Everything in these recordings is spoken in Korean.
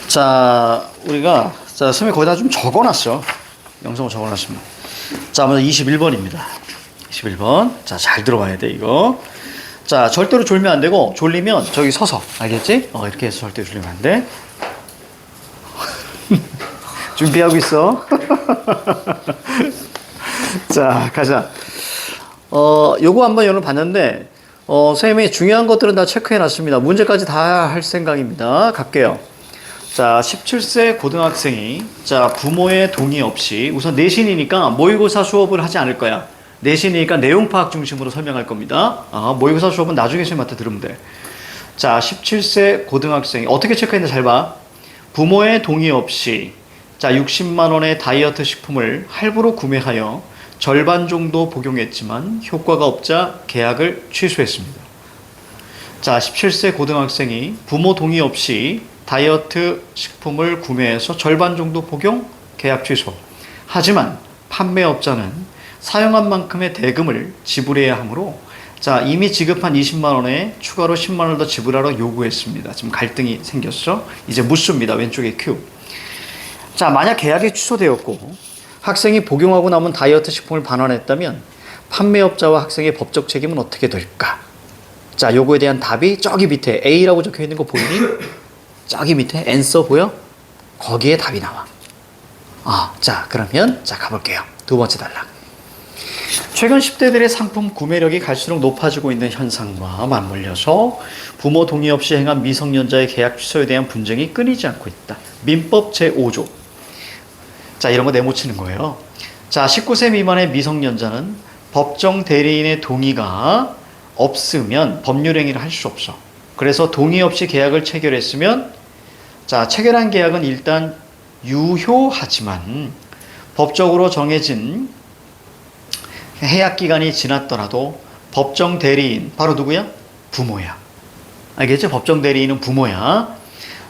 자, 우리가, 자, 선생님이 거기다 좀 적어놨어. 영성을 적어놨습니다. 자, 먼저 21번입니다. 21번. 자, 잘 들어봐야 돼, 이거. 자, 절대로 졸면 안 되고, 졸리면 저기 서서. 알겠지? 이렇게 해서 절대 졸리면 안 돼. 준비하고 있어. 자, 가자. 요거 한번 여러분 봤는데, 선생님이 중요한 것들은 다 체크해 놨습니다. 문제까지 다 할 생각입니다. 갈게요. 자, 17세 고등학생이, 자, 부모의 동의 없이, 우선 내신이니까 모의고사 수업을 하지 않을 거야. 내신이니까 내용 파악 중심으로 설명할 겁니다. 모의고사 수업은 나중에 선생님한테 들으면 돼. 자, 17세 고등학생이, 어떻게 체크했는지 잘 봐. 부모의 동의 없이, 자, 60만 원의 다이어트 식품을 할부로 구매하여 절반 정도 복용했지만 효과가 없자 계약을 취소했습니다. 자, 17세 고등학생이 부모 동의 없이 다이어트 식품을 구매해서 절반 정도 복용, 계약 취소. 하지만 판매업자는 사용한 만큼의 대금을 지불해야 하므로, 자, 이미 지급한 20만 원에 추가로 10만 원을 더 지불하러 요구했습니다. 지금 갈등이 생겼어. 이제 묻습니다. 왼쪽에 Q. 자, 만약 계약이 취소되었고 학생이 복용하고 남은 다이어트 식품을 반환했다면 판매업자와 학생의 법적 책임은 어떻게 될까? 자, 요거에 대한 답이 저기 밑에 A라고 적혀 있는 거 보이니? 저기 밑에 answer 보여? 거기에 답이 나와. 자, 그러면 자, 가볼게요. 두 번째 단락. 최근 10대들의 상품 구매력이 갈수록 높아지고 있는 현상과 맞물려서 부모 동의 없이 행한 미성년자의 계약 취소에 대한 분쟁이 끊이지 않고 있다. 민법 제5조. 자, 이런 거 네모치는 거예요. 자, 19세 미만의 미성년자는 법정 대리인의 동의가 없으면 법률 행위를 할 수 없어. 그래서 동의 없이 계약을 체결했으면, 자, 체결한 계약은 일단 유효하지만 법적으로 정해진 해약 기간이 지났더라도 법정 대리인, 바로 누구야? 부모야. 알겠죠? 법정 대리인은 부모야.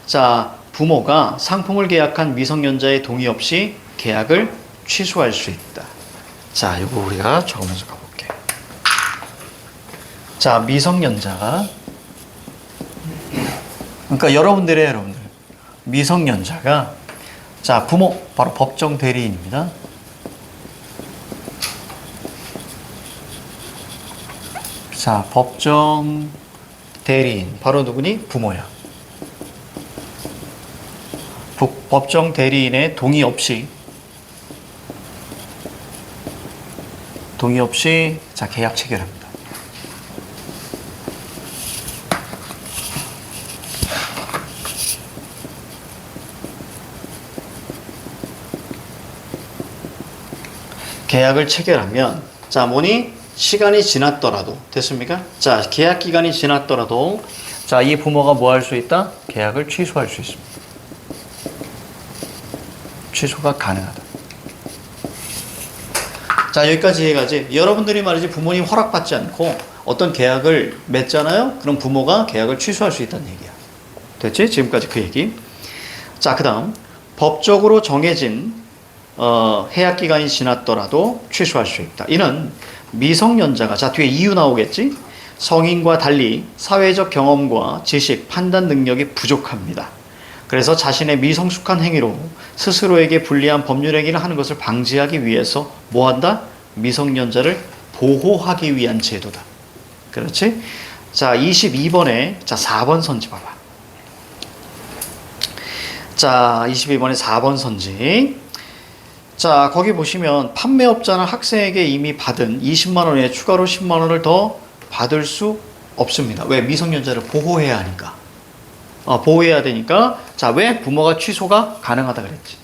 자, 부모가 상품을 계약한 미성년자의 동의 없이 계약을 취소할 수 있다. 자, 이거 우리가 적으면서 가볼게. 자, 미성년자가, 그러니까 여러분들 미성년자가, 자, 부모 바로 법정 대리인입니다. 자, 법정 대리인 바로 누구니? 부모야. 법정 대리인의 동의 없이 자, 계약 체결합니다. 계약을 체결하면, 자, 뭐니? 시간이 지났더라도, 됐습니까? 자, 계약 기간이 지났더라도, 자, 이 부모가 뭐 할 수 있다? 계약을 취소할 수 있습니다. 취소가 가능하다. 자, 여기까지 이해가지? 여러분들이 말이지 부모님 허락받지 않고 어떤 계약을 맺잖아요? 그럼 부모가 계약을 취소할 수 있다는 얘기야. 됐지? 지금까지 그 얘기. 자, 그 다음 법적으로 정해진 해약 기간이 지났더라도 취소할 수 있다. 이는 미성년자가, 자, 뒤에 이유 나오겠지? 성인과 달리 사회적 경험과 지식, 판단 능력이 부족합니다. 그래서 자신의 미성숙한 행위로 스스로에게 불리한 법률 행위를 하는 것을 방지하기 위해서 뭐 한다? 미성년자를 보호하기 위한 제도다. 그렇지? 자, 22번에, 자, 4번 선지 봐봐. 자, 22번에 4번 선지. 자, 거기 보시면 판매업자는 학생에게 이미 받은 20만 원에 추가로 10만 원을 더 받을 수 없습니다. 왜? 미성년자를 보호해야 하니까. 보호해야 되니까. 자, 왜? 부모가 취소가 가능하다 그랬지.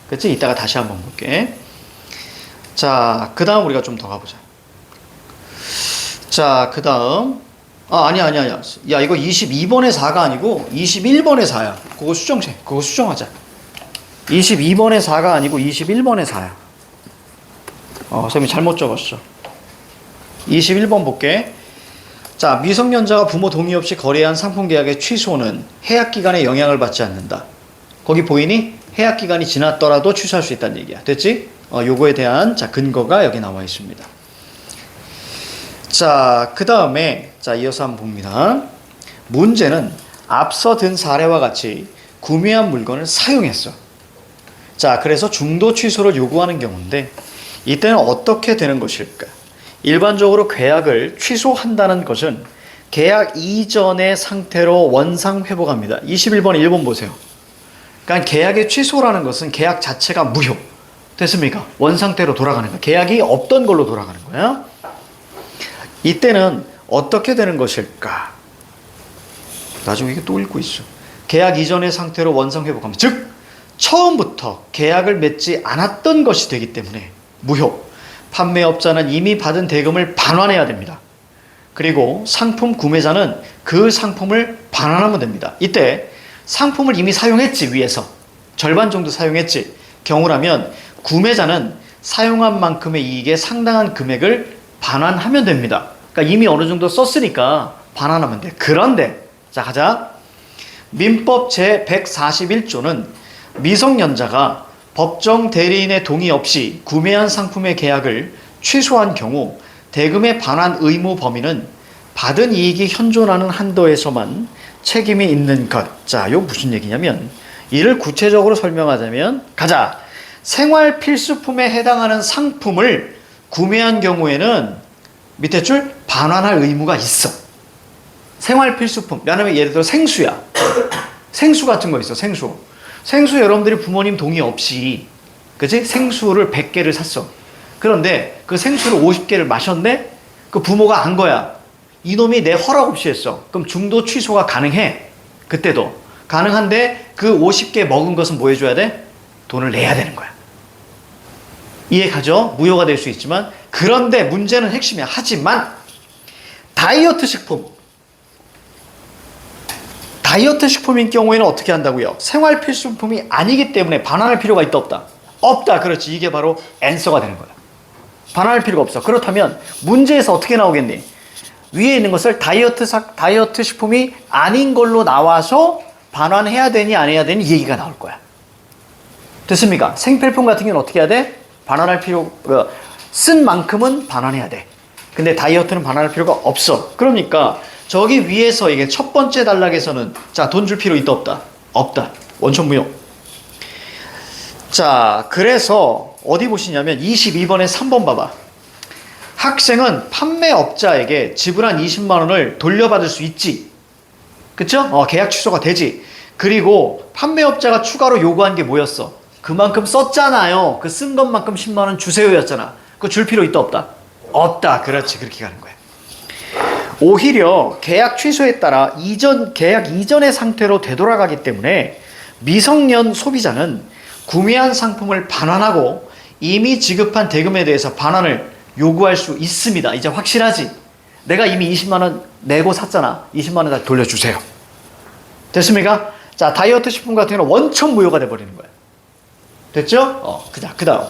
그치? 이따가 다시 한번 볼게. 자, 그 다음 우리가 좀 더 가보자. 자, 그 다음. 아니야. 야, 이거 22번의 4가 아니고 21번의 4야. 그거 수정하자. 22번의 4가 아니고 21번의 4야. 선생님이 잘못 적었어. 21번 볼게. 자, 미성년자가 부모 동의 없이 거래한 상품 계약의 취소는 해약 기간에 영향을 받지 않는다. 거기 보이니? 해약 기간이 지났더라도 취소할 수 있다는 얘기야. 됐지? 요거에 대한, 자, 근거가 여기 나와 있습니다. 자, 그 다음에, 자, 이어서 한번 봅니다. 문제는 앞서 든 사례와 같이 구매한 물건을 사용했어. 자, 그래서 중도 취소를 요구하는 경우인데 이때는 어떻게 되는 것일까? 일반적으로 계약을 취소한다는 것은 계약 이전의 상태로 원상 회복합니다. 21번 1번 보세요. 그러니까 계약의 취소라는 것은 계약 자체가 무효. 됐습니까? 원상태로 돌아가는 거야. 계약이 없던 걸로 돌아가는 거야. 이때는 어떻게 되는 것일까? 나중에 이게 또 읽고 있어. 계약 이전의 상태로 원상 회복합니다. 즉 처음부터 계약을 맺지 않았던 것이 되기 때문에 무효. 판매업자는 이미 받은 대금을 반환해야 됩니다. 그리고 상품 구매자는 그 상품을 반환하면 됩니다. 이때 상품을 이미 사용했지, 위에서 절반 정도 사용했지 경우라면 구매자는 사용한 만큼의 이익의 상당한 금액을 반환하면 됩니다. 그러니까 이미 어느 정도 썼으니까 반환하면 돼. 그런데 자, 가자. 민법 제141조는 미성년자가 법정 대리인의 동의 없이 구매한 상품의 계약을 취소한 경우 대금의 반환 의무 범위는 받은 이익이 현존하는 한도에서만 책임이 있는 것. 자, 이거 무슨 얘기냐면 이를 구체적으로 설명하자면 가자. 생활 필수품에 해당하는 상품을 구매한 경우에는 밑에 줄 반환할 의무가 있어. 생활 필수품. 왜냐면 예를 들어 생수야. 생수 같은 거 있어. 생수 여러분들이 부모님 동의 없이, 그치? 생수를 100개를 샀어. 그런데 그 생수를 50개를 마셨네? 그 부모가 안 거야. 이놈이 내 허락 없이 했어. 그럼 중도 취소가 가능해. 그때도. 가능한데 그 50개 먹은 것은 뭐 해줘야 돼? 돈을 내야 되는 거야. 이해 가죠? 무효가 될 수 있지만. 그런데 문제는 핵심이야. 하지만 다이어트 식품인 경우에는 어떻게 한다고요? 생활 필수품이 아니기 때문에 반환할 필요가 있다 없다? 없다. 그렇지. 이게 바로 앤서가 되는 거야. 반환할 필요가 없어. 그렇다면 문제에서 어떻게 나오겠니? 위에 있는 것을 다이어트 식품이 아닌 걸로 나와서 반환해야 되니 안 해야 되니 이 얘기가 나올 거야. 됐습니까? 생필품 같은 경우는 어떻게 해야 돼? 반환할 쓴 만큼은 반환해야 돼. 근데 다이어트는 반환할 필요가 없어. 그러니까 저기 위에서 이게 첫 번째 단락에서는 자, 돈 줄 필요 있다 없다? 없다. 원천 무효. 자, 그래서 어디 보시냐면 22번에 3번 봐봐. 학생은 판매업자에게 지불한 20만 원을 돌려받을 수 있지. 그쵸? 계약 취소가 되지. 그리고 판매업자가 추가로 요구한 게 뭐였어? 그만큼 썼잖아요. 그 쓴 것만큼 10만 원 주세요 였잖아. 그거 줄 필요 있다 없다? 없다. 그렇지. 그렇게 가는 거야. 오히려 계약 취소에 따라 계약 이전의 상태로 되돌아가기 때문에 미성년 소비자는 구매한 상품을 반환하고 이미 지급한 대금에 대해서 반환을 요구할 수 있습니다. 이제 확실하지? 내가 이미 20만 원 내고 샀잖아. 20만 원 다시 돌려주세요. 됐습니까? 자, 다이어트 식품 같은 경우는 원천 무효가 돼버리는 거야. 됐죠? 그 다음.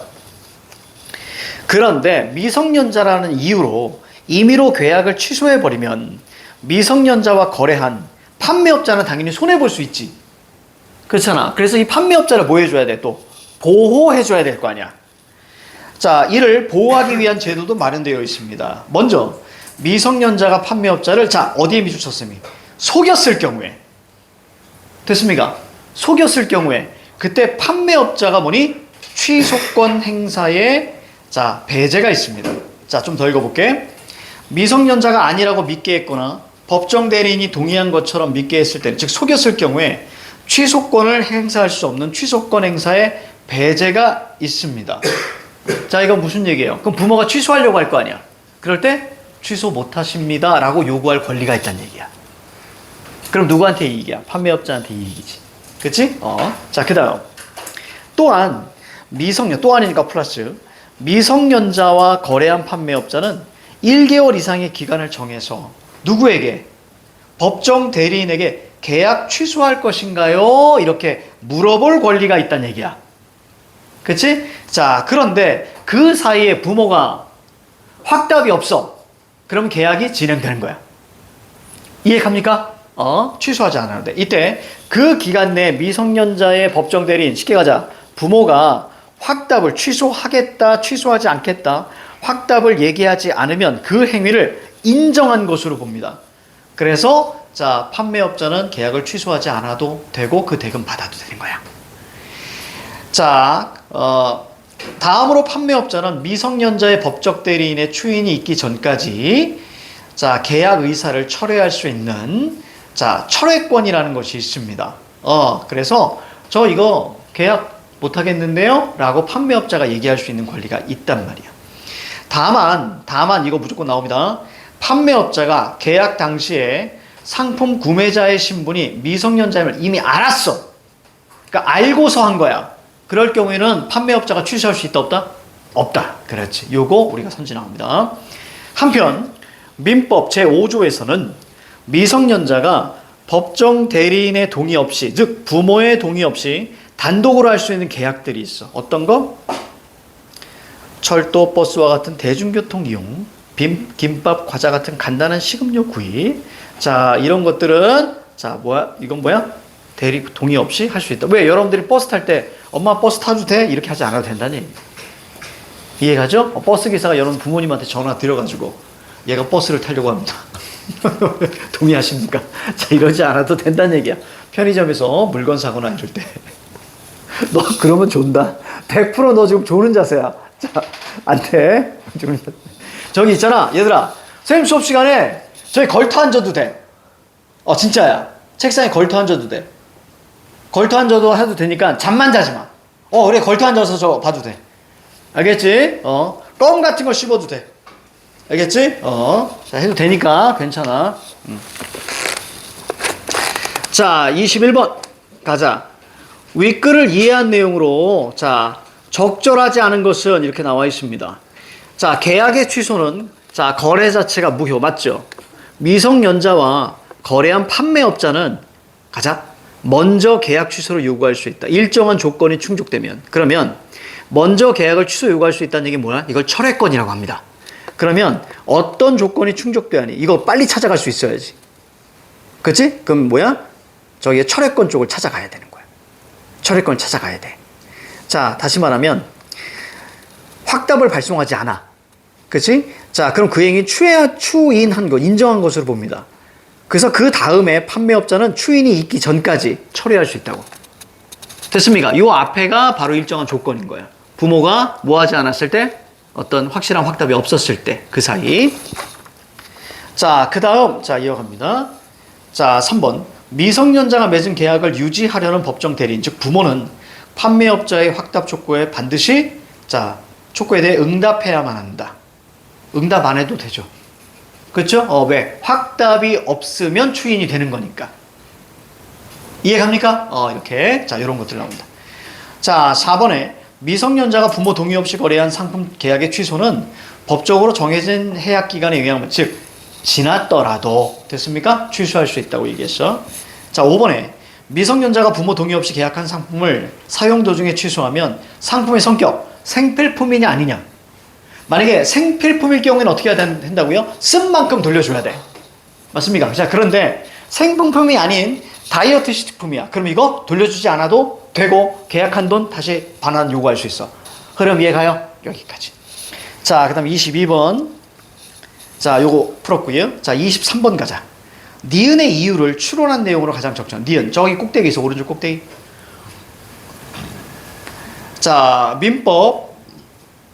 그런데 미성년자라는 이유로 임의로 계약을 취소해버리면 미성년자와 거래한 판매업자는 당연히 손해볼 수 있지. 그렇잖아. 그래서 이 판매업자를 뭐 해줘야 돼? 또 보호해줘야 될 거 아니야. 자, 이를 보호하기 위한 제도도 마련되어 있습니다. 먼저 미성년자가 판매업자를 자, 어디에 미줄 쳤으니? 속였을 경우에. 됐습니까? 속였을 경우에 그때 판매업자가 뭐니? 취소권 행사에 자, 배제가 있습니다. 자, 좀 더 읽어볼게. 미성년자가 아니라고 믿게 했거나 법정 대리인이 동의한 것처럼 믿게 했을 때, 즉 속였을 경우에 취소권을 행사할 수 없는 취소권 행사에 배제가 있습니다. 자, 이건 무슨 얘기예요? 그럼 부모가 취소하려고 할 거 아니야. 그럴 때 취소 못하십니다 라고 요구할 권리가 있다는 얘기야. 그럼 누구한테 이익이야? 판매업자한테 이익이지. 그치? 자, 그 다음. 또한 또한이니까 플러스 미성년자와 거래한 판매업자는 1개월 이상의 기간을 정해서 누구에게? 법정 대리인에게 계약 취소할 것인가요? 이렇게 물어볼 권리가 있다는 얘기야. 그치? 자, 그런데 그 사이에 부모가 확답이 없어. 그럼 계약이 진행되는 거야. 이해 갑니까? 취소하지 않아도 돼. 이때 그 기간 내에 미성년자의 법정 대리인, 쉽게 가자. 부모가 확답을 취소하겠다, 취소하지 않겠다, 확답을 얘기하지 않으면 그 행위를 인정한 것으로 봅니다. 그래서 자, 판매업자는 계약을 취소하지 않아도 되고 그 대금 받아도 되는 거야. 자, 다음으로 판매업자는 미성년자의 법적 대리인의 추인이 있기 전까지 자, 계약 의사를 철회할 수 있는 자, 철회권이라는 것이 있습니다. 그래서 저 이거 계약 못 하겠는데요? 라고 판매업자가 얘기할 수 있는 권리가 있단 말이야. 다만 이거 무조건 나옵니다. 판매업자가 계약 당시에 상품 구매자의 신분이 미성년자임을 이미 알았어. 그러니까 알고서 한 거야. 그럴 경우에는 판매업자가 취소할 수 있다 없다? 없다. 그렇지. 요거 우리가 선진화합니다. 한편 민법 제5조에서는 미성년자가 법정 대리인의 동의 없이, 즉 부모의 동의 없이 단독으로 할 수 있는 계약들이 있어. 어떤 거? 철도, 버스와 같은 대중교통 이용, 김밥, 과자 같은 간단한 식음료 구입. 자, 이런 것들은 자, 이건 뭐야? 대리 동의 없이 할 수 있다. 왜? 여러분들이 버스 탈 때 엄마 버스 타도 돼? 이렇게 하지 않아도 된다니. 이해가죠? 버스 기사가 여러분 부모님한테 전화 드려가지고 얘가 버스를 타려고 합니다. 동의하십니까? 자, 이러지 않아도 된다는 얘기야. 편의점에서 물건 사거나 이럴 때. 너 그러면 존다. 100% 너 지금 조는 자세야. 자, 안 돼. 저기 있잖아. 얘들아. 선생님 수업 시간에 저기 걸터 앉아도 돼. 진짜야. 책상에 걸터 앉아도 돼. 걸터 앉아도 해도 되니까 잠만 자지 마. 그래. 걸터 앉아서 저 봐도 돼. 알겠지? 껌 같은 거 씹어도 돼. 알겠지? 자, 해도 되니까 괜찮아. 자, 21번 가자. 윗글을 이해한 내용으로 자, 적절하지 않은 것은 이렇게 나와 있습니다. 자, 계약의 취소는 자, 거래 자체가 무효 맞죠? 미성년자와 거래한 판매업자는 가자. 먼저 계약 취소를 요구할 수 있다. 일정한 조건이 충족되면. 그러면 먼저 계약을 취소 요구할 수 있다는 얘기 뭐야? 이걸 철회권이라고 합니다. 그러면 어떤 조건이 충족되하니 이거 빨리 찾아갈 수 있어야지. 그치? 그럼 뭐야? 저기 철회권 쪽을 찾아가야 되는 거야. 철회권을 찾아가야 돼. 자, 다시 말하면 확답을 발송하지 않아. 그치? 자, 그럼 그 행위 추인한 것, 인정한 것으로 봅니다. 그래서 그 다음에 판매업자는 추인이 있기 전까지 처리할 수 있다고. 됐습니까? 이 앞에가 바로 일정한 조건인 거야. 부모가 뭐 하지 않았을 때? 어떤 확실한 확답이 없었을 때 그 사이. 자, 그 다음 자, 이어갑니다. 자, 3번. 미성년자가 맺은 계약을 유지하려는 법정 대리인, 즉 부모는 판매업자의 확답 촉구에 반드시 자, 촉구에 대해 응답해야만 한다. 응답 안 해도 되죠. 그렇죠? 왜? 확답이 없으면 추인이 되는 거니까. 이해갑니까? 이렇게. 자, 이런 것들 나옵니다. 자, 4번에 미성년자가 부모 동의 없이 거래한 상품 계약의 취소는 법적으로 정해진 해약 기간에 의하면, 즉 지났더라도 됐습니까? 취소할 수 있다고 얘기했어. 자, 5번에 미성년자가 부모 동의 없이 계약한 상품을 사용 도중에 취소하면 상품의 성격, 생필품이냐 아니냐. 만약에 생필품일 경우에는 어떻게 해야 된다고요? 쓴 만큼 돌려줘야 돼. 맞습니까? 자, 그런데 생필품이 아닌 다이어트 식품이야. 그럼 이거 돌려주지 않아도 되고 계약한 돈 다시 반환 요구할 수 있어. 흐름 이해가요? 여기까지. 자, 그 다음 22번. 자, 요거 풀었고요. 자, 23번 가자. 니은의 이유를 추론한 내용으로 가장 적절한. 니은. 저기 꼭대기 있어. 오른쪽 꼭대기. 자, 민법.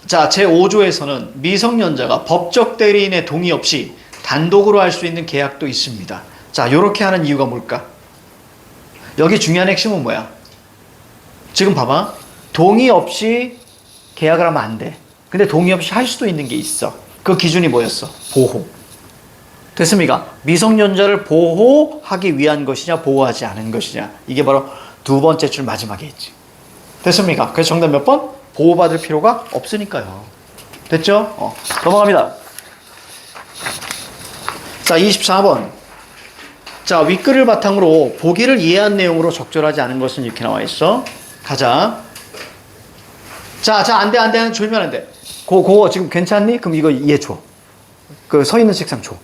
자, 제5조에서는 미성년자가 법적 대리인의 동의 없이 단독으로 할 수 있는 계약도 있습니다. 자, 요렇게 하는 이유가 뭘까? 여기 중요한 핵심은 뭐야? 지금 봐봐. 동의 없이 계약을 하면 안 돼. 근데 동의 없이 할 수도 있는 게 있어. 그 기준이 뭐였어? 보호. 됐습니까? 미성년자를 보호하기 위한 것이냐, 보호하지 않은 것이냐. 이게 바로 두 번째 줄 마지막에 있지. 됐습니까? 그래서 정답 몇 번? 보호받을 필요가 없으니까요. 됐죠? 넘어갑니다. 자, 24번. 자, 윗글을 바탕으로 보기를 이해한 내용으로 적절하지 않은 것은 이렇게 나와 있어. 가자. 자, 안 돼. 졸면 안 돼. 그거 지금 괜찮니? 그럼 이거 이해 줘. 그 서 있는 책상 줘.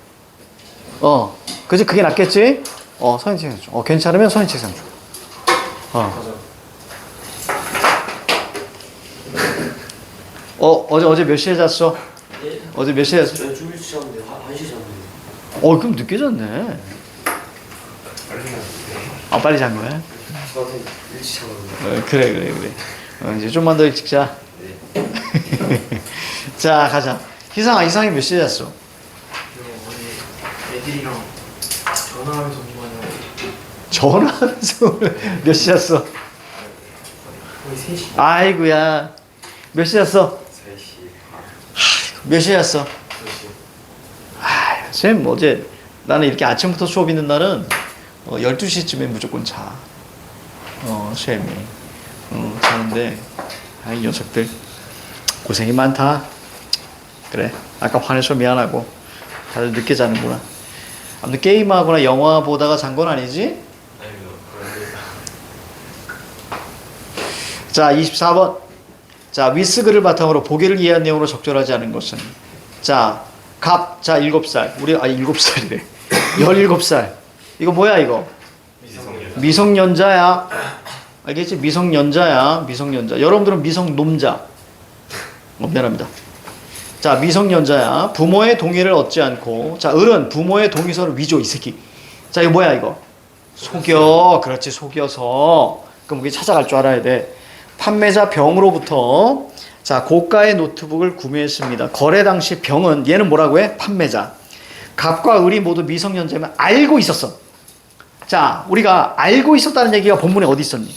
그지? 그게 낫겠지? 서 있는 책상 줘. 괜찮으면 서 있는 책상 줘. 어제 몇 시에 잤어? 예? 어제 몇 시에 잤어? 저 준비 시간인데 1시 잤는데. 그럼 늦게 잤네. 빨리 잔 거야? 저한테 일찍 자거든요. 그래. 이제 좀만 더 일찍 자. 자, 가자. 희상이 몇 시에 잤어? 어제 애들이랑 전화하면서 공부하냐고. 전화하면서 몇 시 잤어? 거의 3시. 아이고야. 몇 시 잤어? 3시. 몇 시에 잤어? 2시. 쌤, 어제 나는 이렇게 아침부터 수업 있는 날은 12시쯤에 무조건 자. 쌤이. 자는데, 이 녀석들. 고생이 많다. 그래. 아까 화내서 미안하고. 다들 늦게 자는구나. 아무튼 게임하거나 영화 보다가 잔 건 아니지? 자, 24번. 자, 위스글을 바탕으로 보기를 이해한 내용으로 적절하지 않은 것은. 자, 자, 7살. 7살이래. 17살. 이거 뭐야, 이거? 미성년자야. 알겠지? 미성년자야. 여러분들은 미성놈자. 미안합니다. 자, 미성년자야. 부모의 동의를 얻지 않고. 자, 을은 부모의 동의서를 위조, 이 새끼. 자, 이거 뭐야, 이거? 속여. 그렇지, 속여서. 그럼 우리 찾아갈 줄 알아야 돼. 판매자 병으로부터 자, 고가의 노트북을 구매했습니다. 거래 당시 병은 얘는 뭐라고 해? 판매자. 갑과 을이 모두 미성년자면 알고 있었어. 자, 우리가 알고 있었다는 얘기가 본문에 어디 있었니?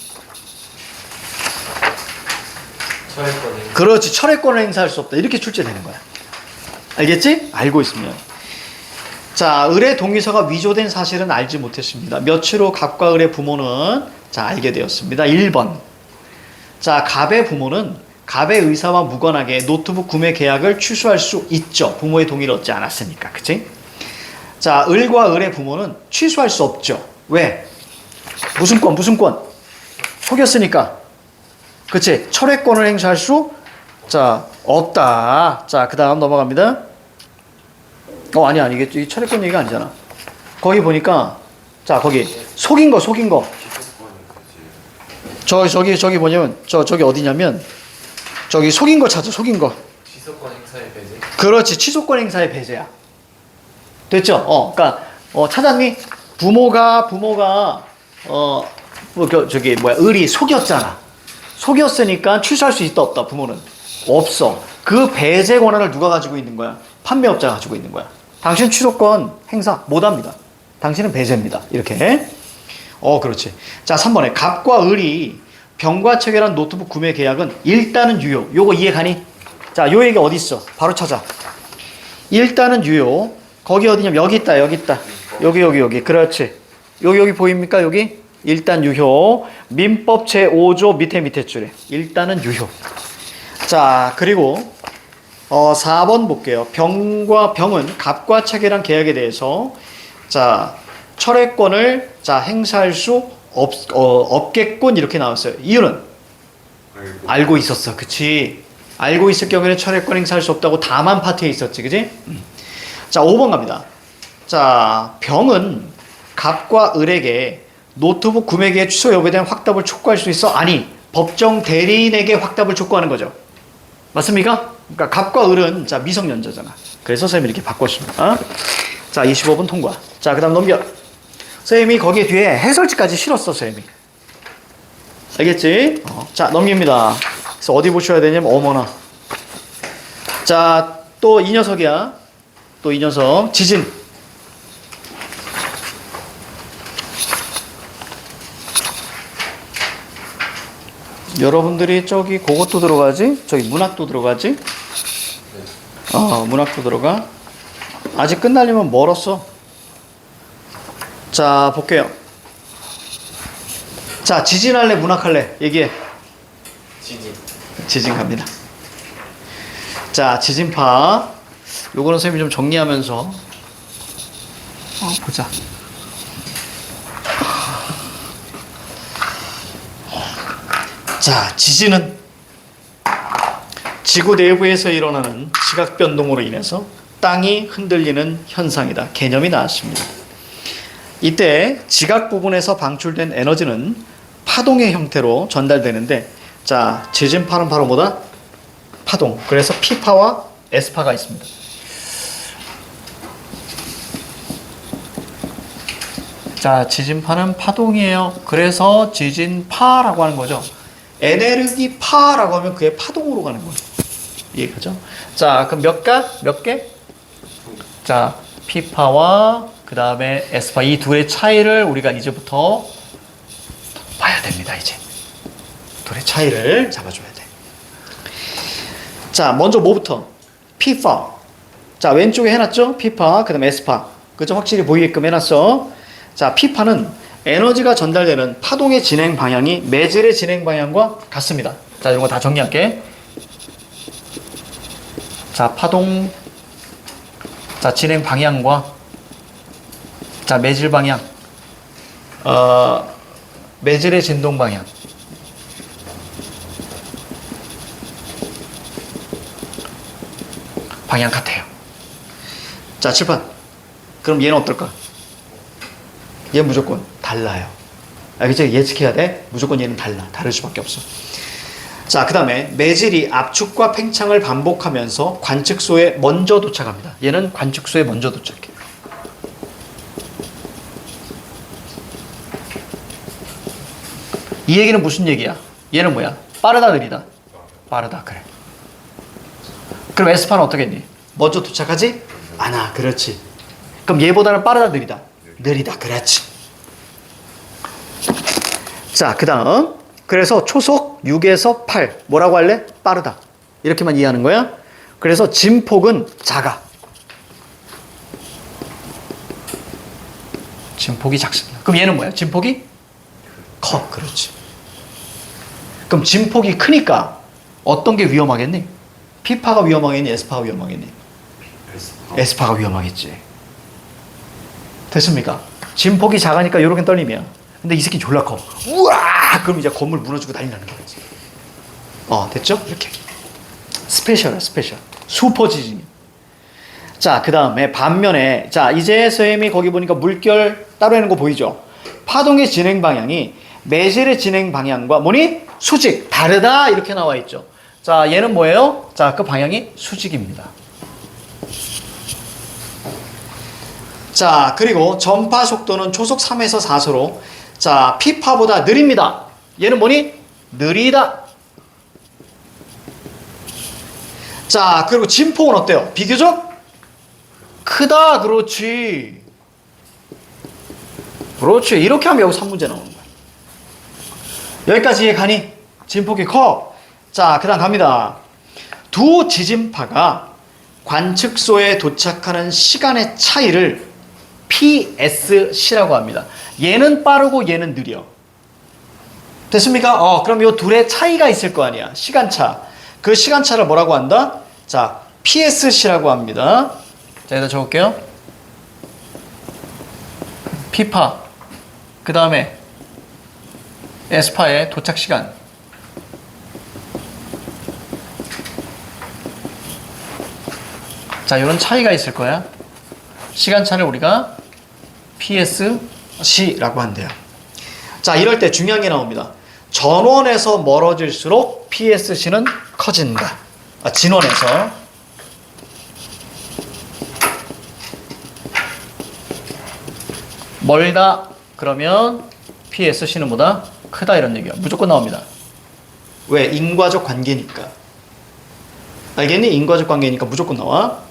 철회권이. 그렇지. 철회권을 행사할 수 없다. 이렇게 출제되는 거야. 알겠지? 알고 있으면. 자, 을의 동의서가 위조된 사실은 알지 못했습니다. 며칠 후 갑과 을의 부모는 자, 알게 되었습니다. 1번. 자, 갑의 부모는 갑의 의사와 무관하게 노트북 구매 계약을 취소할 수 있죠. 부모의 동의를 얻지 않았으니까. 그치? 자, 을과 을의 부모는 취소할 수 없죠. 왜? 무슨 권? 속였으니까. 그치? 철회권을 행사할 수 자, 없다. 자, 그 다음 넘어갑니다. 아니야. 이게 철회권 얘기가 아니잖아. 거기 보니까 자, 거기 속인 거. 저기 뭐냐면 저기 어디냐면 저기 속인 거 찾아. 속인 거. 취소권 행사의 배제. 그렇지. 취소권 행사의 배제야. 됐죠? 그러니까 찾았니? 부모가 을이 속였잖아. 속였으니까 취소할 수 있다 없다. 부모는 없어. 그 배제 권한을 누가 가지고 있는 거야? 판매업자가 가지고 있는 거야. 당신 취소권 행사 못합니다. 당신은 배제입니다. 이렇게. 그렇지. 자, 3번에 갑과 을이 병과 체결한 노트북 구매 계약은 일단은 유효. 요거 이해 가니? 자, 요 얘기 어디 있어? 바로 찾아. 일단은 유효. 거기 어디냐면 여기 있다. 여기. 그렇지. 여기 보입니까? 여기? 일단 유효. 민법 제5조 밑에 줄에. 일단은 유효. 자, 그리고 4번 볼게요. 병은 갑과 체결한 계약에 대해서 자, 철회권을 자, 행사할 수 없겠군 이렇게 나왔어요. 이유는 알고 있었어. 그치? 알고 있을 경우에는 철회권 행사할 수 없다고 다만 파트에 있었지. 그치? 자, 5번 갑니다. 자, 병은 갑과 을에게 노트북 구매 계획 취소 여부에 대한 확답을 촉구할 수 있어? 아니, 법정 대리인에게 확답을 촉구하는 거죠. 맞습니까? 그러니까 갑과 을은 자, 미성년자잖아. 그래서 선생님이 이렇게 바꿨습니다. 자, 25번 통과. 자, 그 다음 넘겨. 선생님이 거기에 뒤에 해설지까지 실었어, 선생님이. 알겠지? 자, 넘깁니다. 그래서 어디 보셔야 되냐면, 어머나. 자, 또 이 녀석이야. 또 이 녀석. 지진. 여러분들이 저기 그것도 들어가지? 저기 문학도 들어가지? 문학도 들어가. 아직 끝나려면 멀었어. 자, 볼게요. 자, 지진할래, 문학할래? 얘기해. 지진 갑니다. 자, 지진파. 요거는 선생님이 좀 정리하면서 보자. 자, 지진은 지구 내부에서 일어나는 지각 변동으로 인해서 땅이 흔들리는 현상이다. 개념이 나왔습니다. 이때 지각 부분에서 방출된 에너지는 파동의 형태로 전달되는데, 자, 지진파는 바로 뭐다? 파동. 그래서 P파와 S파가 있습니다. 자, 지진파는 파동이에요. 그래서 지진파라고 하는 거죠. 에네르기 파라고 하면 그게 파동으로 가는 거예요. 이해가죠? 자, 그럼 몇 개? 자, P파와 그 다음에 S파 이 둘의 차이를 우리가 이제부터 봐야 됩니다. 이제 둘의 차이를 잡아줘야 돼. 자, 먼저 뭐부터? P파. 자, 왼쪽에 해놨죠? P파, 그 다음에 S파. 그죠? 확실히 보이게끔 해놨어. 자, P파는 에너지가 전달되는 파동의 진행 방향이 매질의 진행 방향과 같습니다. 자, 이런 거 다 정리할게. 자, 파동, 자, 진행 방향과, 자, 매질 방향, 매질의 진동 방향. 방향 같아요. 자, 칠판. 그럼 얘는 어떨까? 얘 무조건 달라요. 알겠죠? 예측해야 돼. 무조건 얘는 달라. 다를 수밖에 없어. 자, 그 다음에 매질이 압축과 팽창을 반복하면서 관측소에 먼저 도착합니다. 얘는 관측소에 먼저 도착해. 이 얘기는 무슨 얘기야? 얘는 뭐야? 빠르다, 느리다? 빠르다, 그래. 그럼 S파는 어떻겠니? 먼저 도착하지? 않아, 그렇지. 그럼 얘보다는 빠르다, 느리다? 느리다, 그렇지. 자, 그 다음. 그래서 초속 6에서 8. 뭐라고 할래? 빠르다. 이렇게만 이해하는 거야. 그래서 진폭은 작아. 진폭이 작습니다. 그럼 얘는 뭐야? 진폭이? 커. 그렇지. 그럼 진폭이 크니까 어떤 게 위험하겠니? P파가 위험하겠니? S파가 위험하겠니? S파가 위험하겠지. 됐습니까? 진폭이 작으니까 요렇게 떨림이야. 근데 이 새끼 졸라 커. 우와! 그럼 이제 건물 무너지고 난리 나는 거지. 됐죠? 이렇게. 스페셜이야, 스페셜. 슈퍼 지진이. 자, 그 다음에 반면에, 자, 이제 선생님이 거기 보니까 물결 따로 해놓은 거 보이죠? 파동의 진행 방향이 매질의 진행 방향과 뭐니? 수직. 다르다. 이렇게 나와 있죠. 자, 얘는 뭐예요? 자, 그 방향이 수직입니다. 자, 그리고 전파 속도는 초속 3에서 4소로 자, P파보다 느립니다. 얘는 뭐니? 느리다. 자, 그리고 진폭은 어때요? 비교적 크다. 그렇지. 그렇지. 이렇게 하면 여기 3문제 나오는 거야. 여기까지 가니? 진폭이 커. 자, 그 다음 갑니다. 두 지진파가 관측소에 도착하는 시간의 차이를 PSC라고 합니다. 얘는 빠르고 얘는 느려. 됐습니까? 그럼 이 둘의 차이가 있을 거 아니야. 시간차. 그 시간차를 뭐라고 한다? 자, PSC라고 합니다. 자, 여기다 적을게요. P파. 그 다음에 S파의 도착 시간. 자, 이런 차이가 있을 거야. 시간차를 우리가 PSC라고 한대요. 자, 이럴 때 중요한 게 나옵니다. 전원에서 멀어질수록 PSC는 커진다. 진원에서. 멀다. 그러면 PSC는 뭐다? 크다. 이런 얘기야. 무조건 나옵니다. 왜? 인과적 관계니까. 알겠니? 인과적 관계니까 무조건 나와.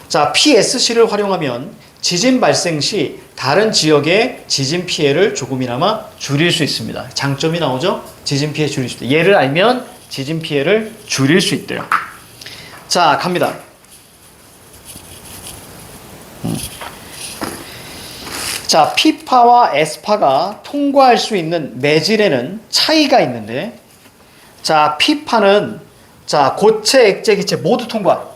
자, PSC를 활용하면 지진 발생 시 다른 지역의 지진 피해를 조금이나마 줄일 수 있습니다. 장점이 나오죠? 지진 피해 줄일 수 있다. 얘를 알면 지진 피해를 줄일 수 있대요. 자, 갑니다. 자, P파와 S파가 통과할 수 있는 매질에는 차이가 있는데, 자, P파는 자, 고체, 액체, 기체 모두 통과.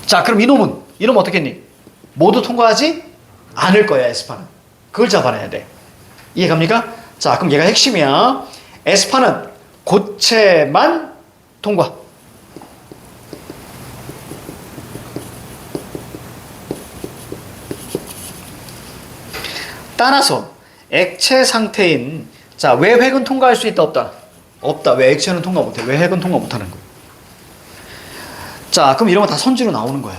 자, 그럼 이놈은 어떻게 했니? 모두 통과하지 않을 거야, S파는. 그걸 잡아내야 돼. 이해갑니까? 자, 그럼 얘가 핵심이야. S파는 고체만 통과. 따라서 액체 상태인 자, 왜 핵은 통과할 수 있다 없다? 없다. 왜 액체는 통과 못해? 왜 핵은 통과 못하는 거야? 자, 그럼 이런 거 다 선지로 나오는 거야.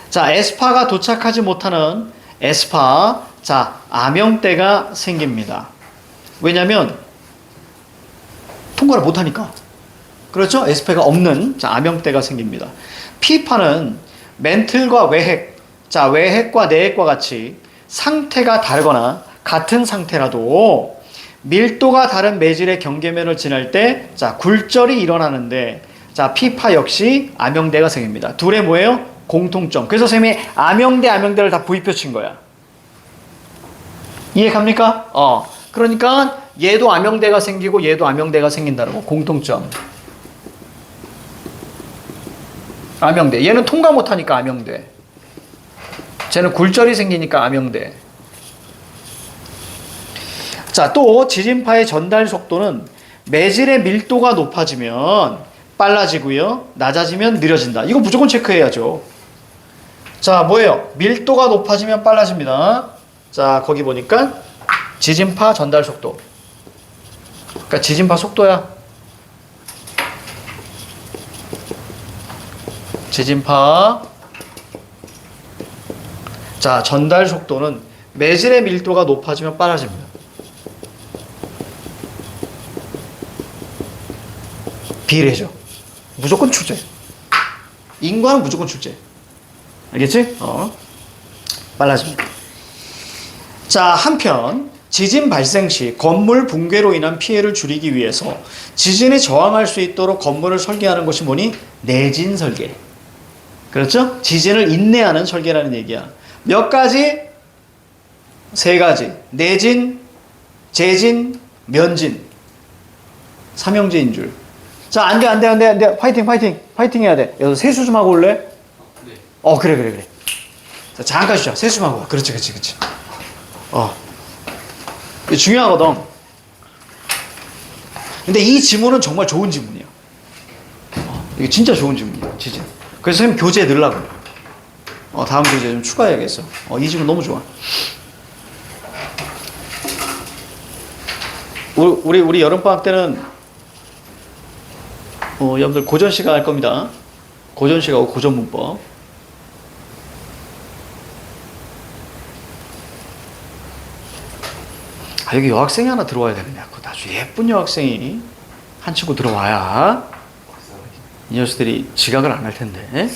자, 에스파가 도착하지 못하는 에스파, 자, 암형대가 생깁니다. 왜냐면 통과를 못하니까. 그렇죠? 에스파가 없는, 자, 암형대가 생깁니다. P파는 멘틀과 외핵, 자, 외핵과 내핵과 같이 상태가 다르거나 같은 상태라도 밀도가 다른 매질의 경계면을 지날 때, 자, 굴절이 일어나는데, 자, P파 역시 암형대가 생깁니다. 둘의 뭐예요? 공통점. 그래서 선생님이 암형대를 다 부입표 친 거야. 이해 갑니까? 그러니까 얘도 암형대가 생기고 얘도 암형대가 생긴다는 거. 공통점. 암형대. 얘는 통과 못하니까 암형대. 쟤는 굴절이 생기니까 암형대. 자, 또 지진파의 전달 속도는 매질의 밀도가 높아지면 빨라지고요. 낮아지면 느려진다. 이거 무조건 체크해야죠. 자, 뭐예요? 밀도가 높아지면 빨라집니다. 자, 거기 보니까 지진파 전달 속도. 그러니까 지진파 속도야. 지진파. 자, 전달 속도는 매질의 밀도가 높아지면 빨라집니다. 비례죠. 무조건 출제. 인과는 무조건 출제. 알겠지? 빨라집니다. 자, 한편 지진 발생 시 건물 붕괴로 인한 피해를 줄이기 위해서 지진에 저항할 수 있도록 건물을 설계하는 것이 뭐니? 내진 설계. 그렇죠? 지진을 인내하는 설계라는 얘기야. 몇 가지? 세 가지. 내진, 재진, 면진. 삼형제인 줄. 자, 안 돼. 파이팅 해야 돼. 여기서 세수 좀 하고 올래? 네. 그래. 자, 잠깐 쉬자. 세수 좀 하고 와. 그렇지. 이게 중요하거든. 근데 이 지문은 정말 좋은 지문이야. 이게 진짜 좋은 지문이야. 지진. 그래서 선생님 교재에 넣으려고. 다음 교재에 좀 추가해야겠어. 이 지문 너무 좋아. 우리 여름방학 때는 여러분들 고전시가 할 겁니다. 고전시가하고 고전문법. 여기 여학생이 하나 들어와야 되느냐. 아주 예쁜 여학생이 한 친구 들어와야 이 녀석들이 지각을 안 할 텐데. 왜?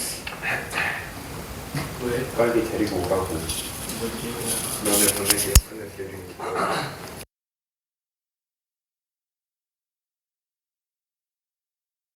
빨리 데리고 오라고. 뭐지? 너네 보내게 데리고 오라고.